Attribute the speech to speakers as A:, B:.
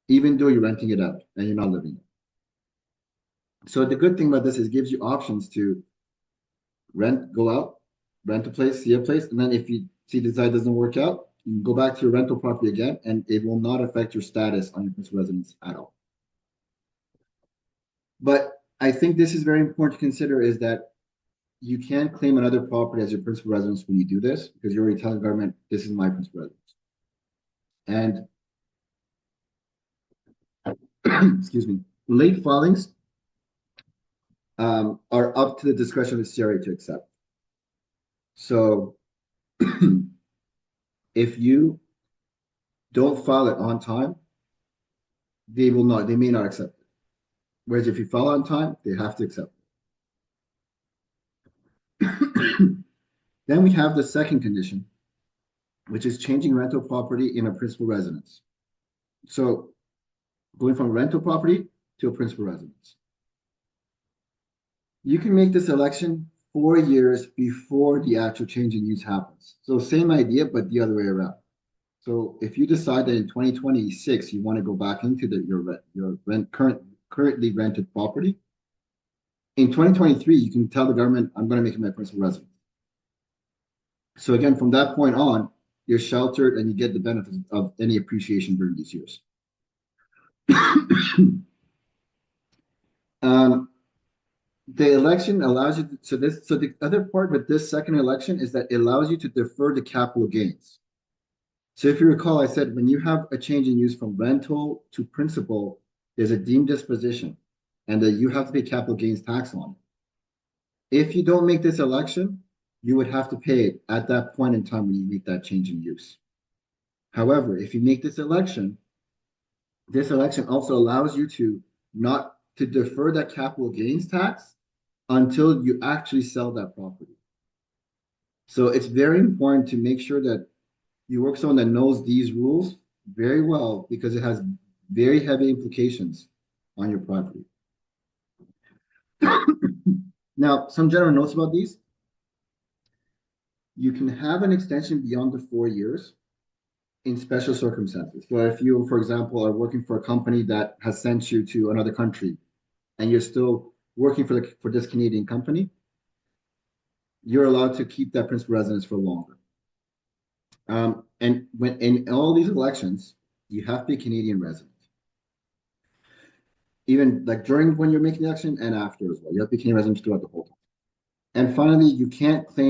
A: even though you're renting it out and you're not living there. So the good thing about this is it gives you options to rent, go out, rent a place, see a place, and then if you see the site doesn't work out, you can go back to your rental property again, and it will not affect your status on your principal residence at all. But I think this is very important to consider is that you can't claim another property as your principal residence when you do this because you're already telling the government this is my principal residence. And excuse me, late filings are up to the discretion of the CRA to accept. So if you don't file it on time, they may not accept it. Whereas if you file on time, they have to accept it. Then we have the second condition, which is changing rental property in a principal residence. So going from rental property to a principal residence. You can make this election 4 years before the actual change in use happens. So same idea, but the other way around. So if you decide that in 2026 you want to go back into currently rented property, in 2023 you can tell the government, I'm going to make it my principal residence. So again, from that point on, you're sheltered and you get the benefits of any appreciation during these years. The election allows you so the other part with this second election is that it allows you to defer the capital gains. So if you recall, I said when you have a change in use from rental to principal, there's a deemed disposition, and that you have to pay capital gains tax on it. If you don't make this election, you would have to pay it at that point in time when you make that change in use. However, if you make this election also allows you to not to defer that capital gains tax until you actually sell that property. So it's very important to make sure that you work someone that knows these rules very well because it has very heavy implications on your property. Now, some general notes about these. You can have an extension beyond the 4 years in special circumstances. So if you, for example, are working for a company that has sent you to another country and you're still working for this Canadian company, you're allowed to keep that principal residence for longer. And when in all these elections, you have to be a Canadian resident. Even like during when you're making the election and after as well. You have to be Canadian resident throughout the whole time. And finally, you can't claim